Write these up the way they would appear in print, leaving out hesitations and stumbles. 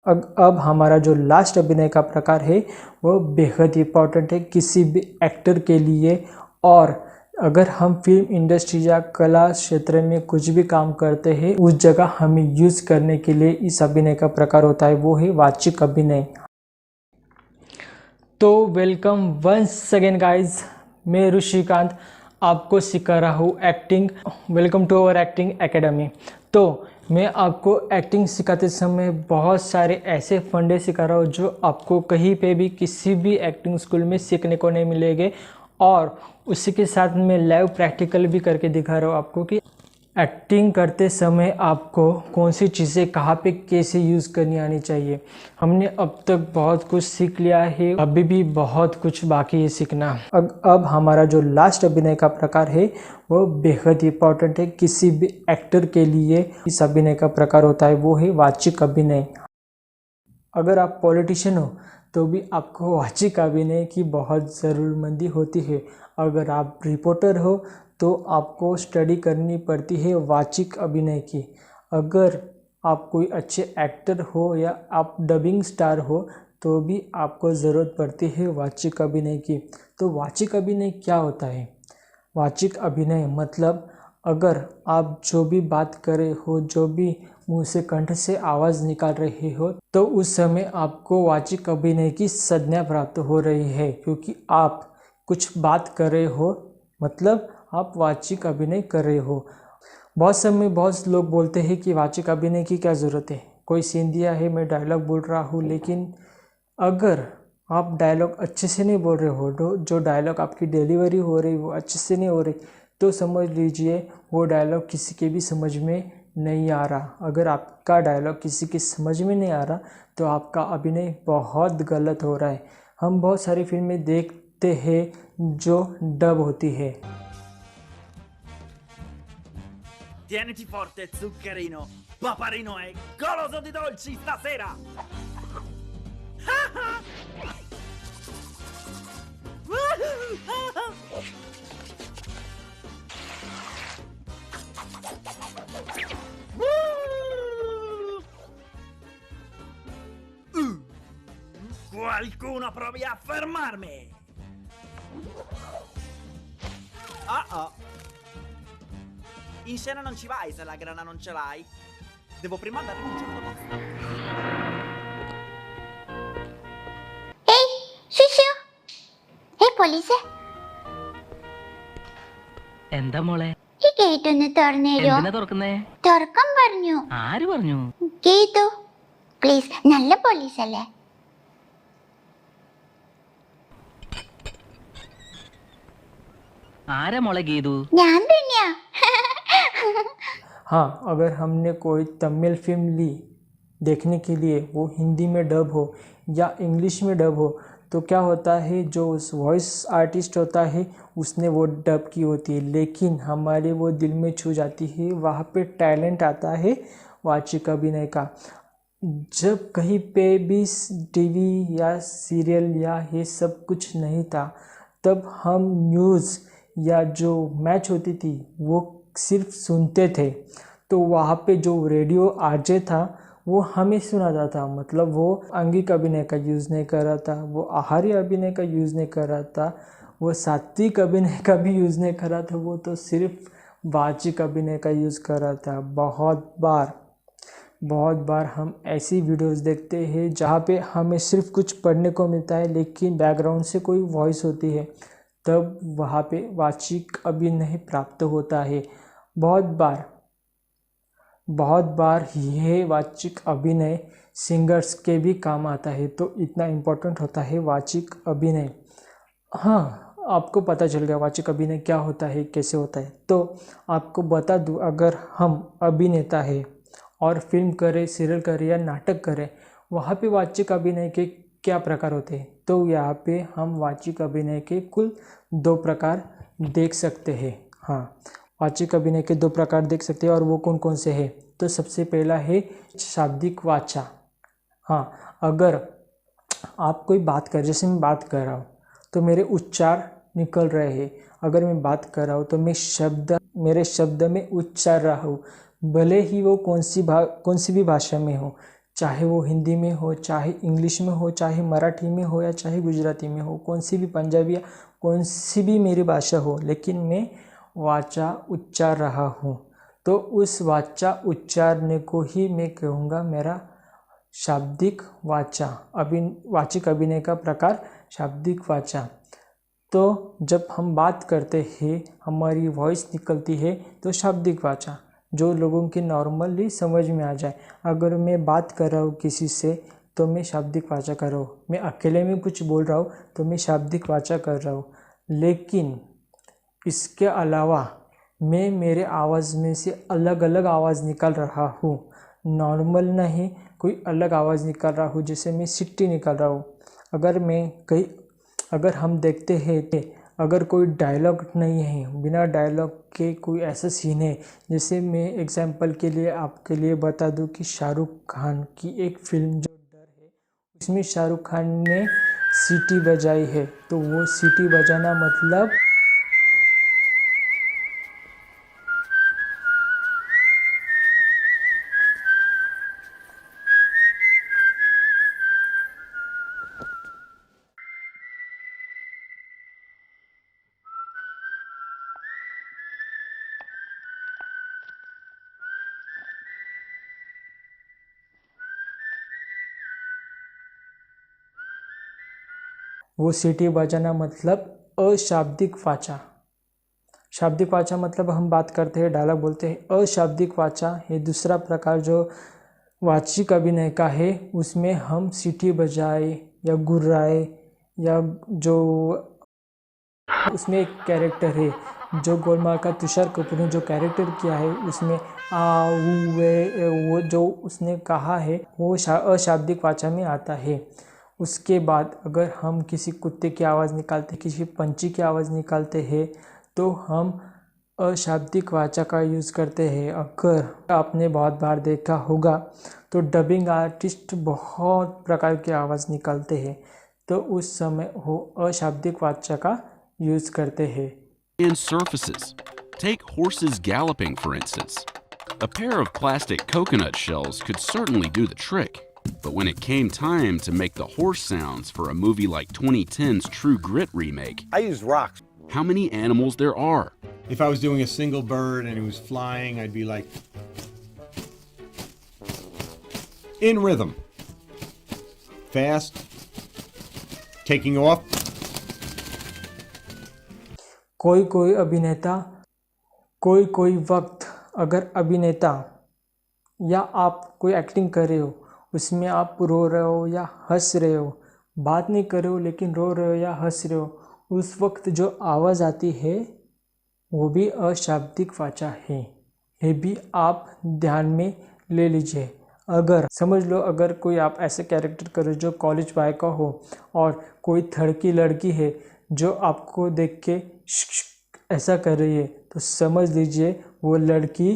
अब हमारा जो लास्ट अभिनय का प्रकार है वो बेहद इम्पॉर्टेंट है किसी भी एक्टर के लिए। और अगर हम फिल्म इंडस्ट्री या कला क्षेत्र में कुछ भी काम करते हैं उस जगह हमें यूज़ करने के लिए इस अभिनय का प्रकार होता है, वो है वाचिक अभिनय। तो वेलकम वंस अगेन गाइज, मैं ऋषिकांत आपको सिखा रहा हूँ acting. Welcome to our acting academy. तो मैं आपको एक्टिंग सिखाते समय बहुत सारे ऐसे फंडे सिखा रहा हूँ जो आपको कहीं पे भी किसी भी एक्टिंग स्कूल में सीखने को नहीं मिलेंगे। और उसी के साथ मैं लाइव प्रैक्टिकल भी करके दिखा रहा हूँ आपको कि एक्टिंग करते समय आपको कौन सी चीज़ें कहाँ पे कैसे यूज़ करनी आनी चाहिए। हमने अब तक बहुत कुछ सीख लिया है, अभी भी बहुत कुछ बाकी है सीखना। अब हमारा जो लास्ट अभिनय का प्रकार है वो बेहद इम्पॉर्टेंट है किसी भी एक्टर के लिए। इस अभिनय का प्रकार होता है वो है वाचिक अभिनय। अगर आप पॉलिटिशियन हो तो भी आपको वाचिक अभिनय की बहुत ज़रूरतमंदी होती है। अगर आप रिपोर्टर हो तो आपको स्टडी करनी पड़ती है वाचिक अभिनय की। अगर आप कोई अच्छे एक्टर हो या आप डबिंग स्टार हो तो भी आपको ज़रूरत पड़ती है वाचिक अभिनय की। तो वाचिक अभिनय क्या होता है? वाचिक अभिनय मतलब अगर आप जो भी बात कर रहे हो, जो भी मुंह से कंठ से आवाज़ निकाल रहे हो, तो उस समय आपको वाचिक अभिनय की संज्ञा प्राप्त हो रही है, क्योंकि आप कुछ बात कर रहे हो मतलब आप वाचिक अभिनय कर रहे हो। बहुत समय बहुत लोग बोलते हैं कि वाचिक अभिनय की क्या ज़रूरत है, कोई सीन दिया है मैं डायलॉग बोल रहा हूँ, लेकिन अगर आप डायलॉग अच्छे से नहीं बोल रहे हो, जो डायलॉग आपकी डिलीवरी हो रही वो अच्छे से नहीं हो रही, तो समझ लीजिए वो डायलॉग किसी के भी समझ में नहीं आ रहा। अगर आपका डायलॉग किसी के समझ में नहीं आ रहा तो आपका अभिनय बहुत गलत हो रहा है। हम बहुत सारी फिल्में देखते हैं जो डब होती है। Tieniti forte, zuccherino. Paparino è goloso di dolci stasera. Qualcuno provi a fermarmi. Oh. In scena non ci vai se la grana non ce l'hai. Devo prima andare in un certo posto. Hey, ശിശു. Hey, പോലീസേ. എന്താ മോളെ? ഈ gate ഒന്ന് തുറന്നേരോ? എന്തിനാ തുറക്കുന്നേ? തുറക്കാൻ പറഞ്ഞു. ആര് പറഞ്ഞു? ഗീതു. പ്ലീസ്, നല്ല പോലീസ് അല്ലേ? ആരാ മോളെ ഗീതു? ഞാൻ തന്നെയാ. हाँ, अगर हमने कोई तमिल फिल्म ली देखने के लिए, वो हिंदी में डब हो या इंग्लिश में डब हो, तो क्या होता है जो उस वॉइस आर्टिस्ट होता है उसने वो डब की होती है, लेकिन हमारे वो दिल में छू जाती है। वहाँ पे टैलेंट आता है वाचिक अभिनय का। जब कहीं पे भी टीवी या सीरियल या ये सब कुछ नहीं था, तब हम न्यूज़ या जो मैच होती थी वो सिर्फ सुनते थे। तो वहाँ पे जो रेडियो आरजे था वो हमें सुनाता था, मतलब वो आंगिक अभिनय का यूज़ नहीं कर रहा था, वो आहारी अभिनय का यूज़ नहीं कर रहा था, वो सात्विक अभिनय का भी यूज़ नहीं कर रहा था, वो तो सिर्फ वाचिक अभिनय का यूज़ कर रहा था। बहुत बार हम ऐसी वीडियोस देखते हैं जहाँ पे हमें सिर्फ कुछ पढ़ने को मिलता है लेकिन बैकग्राउंड से कोई वॉइस होती है, तब वहाँ पे वाचिक अभिनय प्राप्त होता है। बहुत बार यह वाचिक अभिनय सिंगर्स के भी काम आता है, तो इतना इम्पोर्टेंट होता है वाचिक अभिनय। हाँ, आपको पता चल गया वाचिक अभिनय क्या होता है, कैसे होता है। तो आपको बता दूँ, अगर हम अभिनेता है और फिल्म करें, सीरियल करें या नाटक करें, वहाँ पे वाचिक अभिनय के क्या प्रकार होते हैं, तो यहाँ पे हम वाचिक अभिनय के कुल 2 प्रकार देख सकते हैं। हाँ, वाचिक अभिनय के 2 प्रकार देख सकते हैं, और वो कौन कौन से हैं? तो सबसे पहला है शाब्दिक वाचा। हाँ, अगर आप कोई बात कर, जैसे मैं बात कर रहा हूँ तो मेरे उच्चार निकल रहे हैं। अगर मैं बात कर रहा हूँ तो मेरे शब्द में उच्चार रहा हूँ, भले ही वो कौन सी भी भाषा में हो, चाहे वो हिंदी में हो, चाहे इंग्लिश में हो, चाहे मराठी में हो या चाहे गुजराती में हो, कौन सी भी पंजाबी या कौन सी भी मेरी भाषा हो, लेकिन मैं वाचा उच्चार रहा हूँ तो उस वाचा उच्चारने को ही मैं कहूँगा मेरा शाब्दिक वाचा। वाचिक अभिनय का प्रकार शाब्दिक वाचा। तो जब हम बात करते हैं, हमारी वॉइस निकलती है तो शाब्दिक वाचा, जो लोगों की नॉर्मली समझ में आ जाए। अगर मैं बात कर रहा हूँ किसी से तो मैं शाब्दिक वाचा कर रहा हूँ, मैं अकेले में कुछ बोल रहा हूँ तो मैं शाब्दिक वाचा कर रहा हूँ। लेकिन इसके अलावा मैं मेरे आवाज़ में से अलग अलग आवाज़ निकाल रहा हूँ, नॉर्मल नहीं, कोई अलग आवाज़ निकाल रहा हूँ, जैसे मैं सिट्टी निकाल रहा हूँ। अगर हम देखते हैं कि अगर कोई डायलॉग नहीं है, बिना डायलॉग के कोई ऐसा सीन है, जैसे मैं एग्जांपल के लिए आपके लिए बता दूं कि शाहरुख खान की एक फिल्म जो डर है, उसमें शाहरुख खान ने सीटी बजाई है, तो वो सीटी बजाना मतलब वो सीटी बजाना मतलब अशाब्दिक वाचा। शाब्दिक वाचा मतलब हम बात करते हैं, डायलॉग बोलते हैं। अशाब्दिक वाचा ये दूसरा प्रकार जो वाचिक अभिनय का है, उसमें हम सीटी बजाए या गुर्राए या जो उसमें एक कैरेक्टर है जो गोलमाल का तुषार कपूर ने जो कैरेक्टर किया है, उसमें आ ऊ वे वो जो उसने कहा है वो अशाब्दिक वाचा में आता है। उसके बाद अगर हम किसी कुत्ते की आवाज़ निकालते, किसी पंछी की आवाज़ निकालते हैं तो हम अशाब्दिक वाचा का यूज़ करते हैं। अगर आपने बहुत बार देखा होगा तो डबिंग आर्टिस्ट बहुत प्रकार की आवाज़ निकालते हैं, तो उस समय वो अशाब्दिक वाचा का यूज़ करते हैं। And surfaces. Take horses galloping, for instance. A pair of plastic coconut shells could certainly do the trick, but when it came time to make the horse sounds for a movie like 2010's True Grit remake, I use rocks. how many animals there are? If I was doing a single bird and it was flying, I'd be like, in rhythm, fast, taking off. कोई अभिनेता, कोई वक्त अगर अभिनेता या आप कोई acting कर रहे हो, उसमें आप रो रहे हो या हंस रहे हो, बात नहीं कर रहे हो लेकिन रो रहे हो या हंस रहे हो, उस वक्त जो आवाज़ आती है वो भी अशाब्दिक वाचा है। ये भी आप ध्यान में ले लीजिए। अगर समझ लो, अगर कोई आप ऐसे कैरेक्टर करो जो कॉलेज बॉय का हो और कोई थड़की लड़की है जो आपको देख के ऐसा कर रही है, तो समझ लीजिए वो लड़की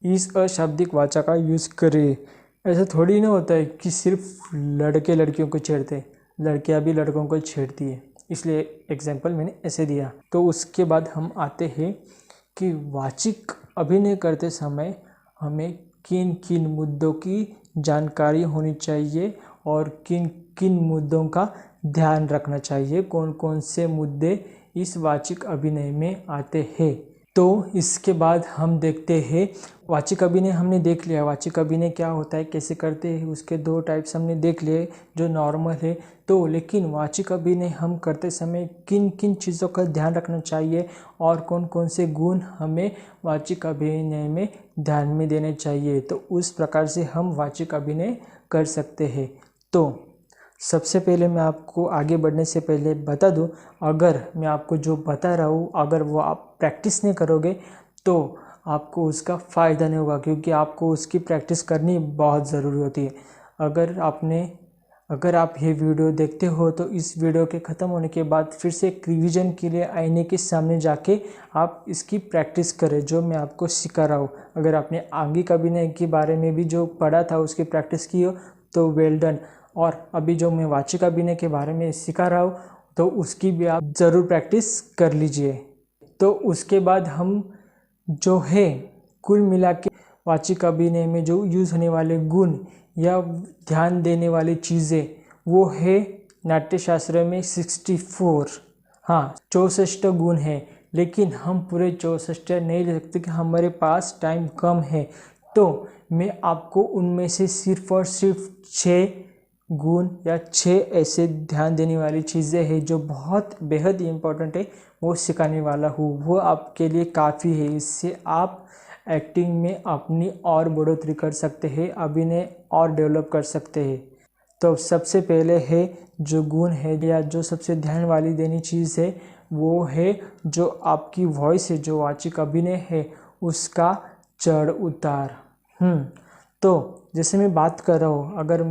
इस अशाब्दिक वाचा का यूज़ कर रही है। ऐसा थोड़ी ना होता है कि सिर्फ लड़के लड़कियों को छेड़ते हैं, लड़कियां भी लड़कों को छेड़ती है, इसलिए एग्जाम्पल मैंने ऐसे दिया। तो उसके बाद हम आते हैं कि वाचिक अभिनय करते समय हमें किन किन मुद्दों की जानकारी होनी चाहिए और किन किन मुद्दों का ध्यान रखना चाहिए, कौन कौन से मुद्दे इस वाचिक अभिनय में आते हैं। तो इसके बाद हम देखते हैं वाचिक अभिनय हमने देख लिया, वाचिक अभिनय क्या होता है, कैसे करते हैं, उसके दो टाइप्स हमने देख लिए जो नॉर्मल है। तो लेकिन वाचिक अभिनय हम करते समय किन किन चीज़ों का ध्यान रखना चाहिए और कौन कौन से गुण हमें वाचिक अभिनय में ध्यान में देने चाहिए, तो उस प्रकार से हम वाचिक अभिनय कर सकते हैं। तो सबसे पहले मैं आपको आगे बढ़ने से पहले बता दूं, अगर मैं आपको जो बता रहा हूँ अगर वो आप प्रैक्टिस नहीं करोगे तो आपको उसका फ़ायदा नहीं होगा, क्योंकि आपको उसकी प्रैक्टिस करनी बहुत ज़रूरी होती है। अगर आप ये वीडियो देखते हो तो इस वीडियो के ख़त्म होने के बाद फिर से एक रिवीजन के लिए आईने के सामने जाके आप इसकी प्रैक्टिस करें जो मैं आपको सिखा रहा हूँ। अगर आपने आंगिक अभिनय के बारे में भी जो पढ़ा था उसकी प्रैक्टिस की हो तो वेल डन, और अभी जो मैं वाचिक अभिनय के बारे में सिखा रहा हूँ तो उसकी भी आप ज़रूर प्रैक्टिस कर लीजिए। तो उसके बाद हम जो है कुल मिला के वाचिक अभिनय में जो यूज़ होने वाले गुण, या ध्यान देने वाली चीज़ें वो है नाट्यशास्त्र में 64, हाँ 64 गुण है, लेकिन हम पूरे 64 नहीं ले सकते कि हमारे पास टाइम कम है। तो मैं आपको उनमें से सिर्फ और सिर्फ 6 गुण या 6 ऐसे ध्यान देने वाली चीज़ें हैं जो बहुत बेहद ही इम्पोर्टेंट है, वो सिखाने वाला हूँ। वो आपके लिए काफ़ी है, इससे आप एक्टिंग में अपनी और बढ़ोतरी कर सकते हैं, अभिनय और डेवलप कर सकते हैं। तो सबसे पहले है जो गुण है या जो सबसे ध्यान वाली देनी चीज़ है वो है जो आपकी वॉइस है, जो वाचिक अभिनय है उसका चढ़ उतार। तो जैसे मैं बात कर रहा हूँ, अगर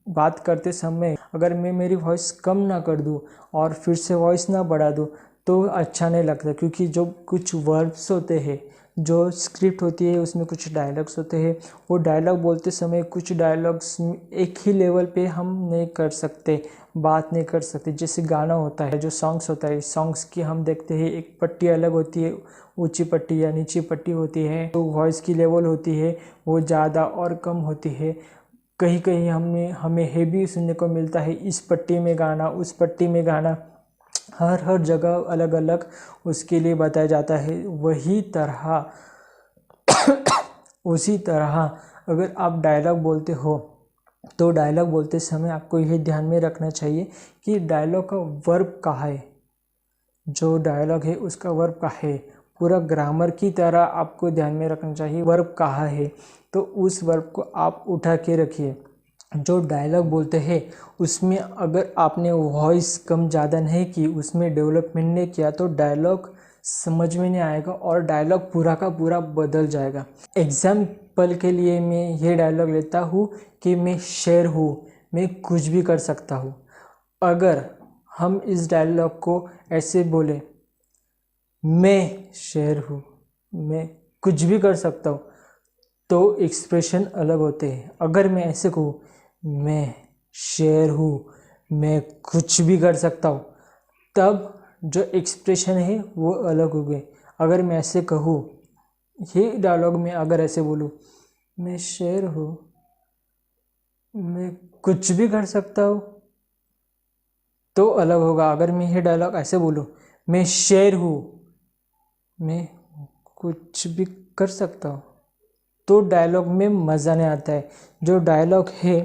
बात करते समय अगर मैं मेरी वॉइस कम ना कर दूँ और फिर से वॉइस ना बढ़ा दूँ तो अच्छा नहीं लगता, क्योंकि जो कुछ वर्ब्स होते हैं, जो स्क्रिप्ट होती है उसमें कुछ डायलॉग्स होते हैं, वो डायलॉग बोलते समय कुछ डायलॉग्स एक ही लेवल पे हम नहीं कर सकते, बात नहीं कर सकते। जैसे गाना होता है, जो सॉन्ग्स होता है, सॉन्ग्स की हम देखते हैं एक पट्टी अलग होती है, ऊंची पट्टी या नीची पट्टी होती है, तो वॉइस की लेवल होती है वो ज़्यादा और कम होती है। कहीं कहीं हमें हेवी सुनने को मिलता है, इस पट्टी में गाना, उस पट्टी में गाना, हर जगह अलग अलग उसके लिए बताया जाता है। उसी तरह अगर आप डायलॉग बोलते हो तो डायलॉग बोलते समय आपको यह ध्यान में रखना चाहिए कि डायलॉग का वर्ब कहाँ है, जो डायलॉग है उसका वर्ब कहाँ है। पूरा ग्रामर की तरह आपको ध्यान में रखना चाहिए वर्ब कहाँ है, तो उस वर्ब को आप उठा के रखिए। जो डायलॉग बोलते हैं उसमें अगर आपने वॉइस कम ज़्यादा नहीं की, उसमें डेवलपमेंट नहीं किया, तो डायलॉग समझ में नहीं आएगा और डायलॉग पूरा का पूरा बदल जाएगा। एग्जाम्पल के लिए मैं ये डायलॉग लेता हूँ कि मैं शेर हूँ, मैं कुछ भी कर सकता हूँ। अगर हम इस डायलॉग को ऐसे बोले, मैं शेर हूँ, मैं कुछ भी कर सकता हूँ, तो एक्सप्रेशन अलग होते हैं। अगर मैं ऐसे कहूँ, मैं शेर हूँ, मैं कुछ भी कर सकता हूँ, तब जो एक्सप्रेशन है वो अलग हो गए। अगर मैं ऐसे कहूँ, ये डायलॉग में अगर ऐसे बोलूँ, मैं शेर हूँ, मैं कुछ भी कर सकता हूँ, तो अलग होगा। अगर मैं ये डायलॉग ऐसे बोलूँ, मैं शेर हूँ, मैं कुछ भी कर सकता हूँ, तो डायलॉग में मज़ा नहीं आता है। जो डायलॉग है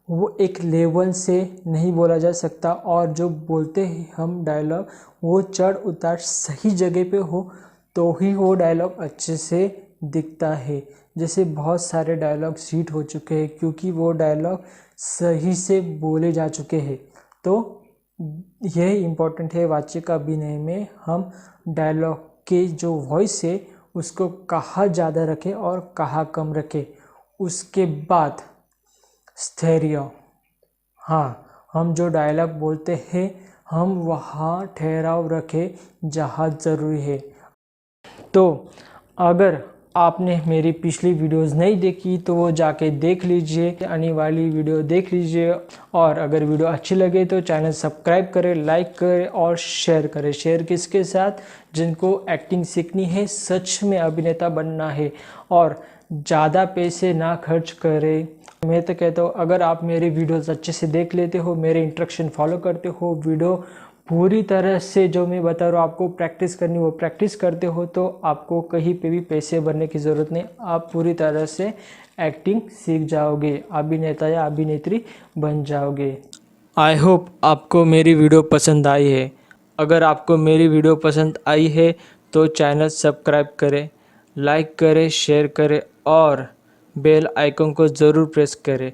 वो एक लेवल से नहीं बोला जा सकता, और जो बोलते हैं हम डायलॉग वो चढ़ उतार सही जगह पे हो तो ही वो डायलॉग अच्छे से दिखता है। जैसे बहुत सारे डायलॉग हिट हो चुके हैं क्योंकि वो डायलॉग सही से बोले जा चुके हैं। तो यह इम्पोर्टेंट है वाचिक अभिनय में, हम डायलॉग के जो वॉइस है उसको कहाँ ज़्यादा रखें और कहाँ कम रखें। उसके बाद स्थैर्य, हाँ, हम जो डायलॉग बोलते हैं हम वहाँ ठहराव रखें जहाँ ज़रूरी है। तो अगर आपने मेरी पिछली वीडियोस नहीं देखी तो वो जाके देख लीजिए, आने वाली वीडियो देख लीजिए, और अगर वीडियो अच्छी लगे तो चैनल सब्सक्राइब करें, लाइक करें और शेयर करें। शेयर किसके साथ? जिनको एक्टिंग सीखनी है, सच में अभिनेता बनना है और ज़्यादा पैसे ना खर्च करें। मैं तो कहता हूँ अगर आप मेरे वीडियोस अच्छे से देख लेते हो, मेरे इंस्ट्रक्शन फॉलो करते हो, वीडियो पूरी तरह से जो मैं बता रहा हूँ आपको प्रैक्टिस करनी, वो प्रैक्टिस करते हो, तो आपको कहीं पे भी पैसे भरने की ज़रूरत नहीं, आप पूरी तरह से एक्टिंग सीख जाओगे, अभिनेता या अभिनेत्री बन जाओगे। आई होप आपको मेरी वीडियो पसंद आई है। अगर आपको मेरी वीडियो पसंद आई है तो चैनल सब्सक्राइब करें, लाइक करें, शेयर करें और बेल आइकन को ज़रूर प्रेस करें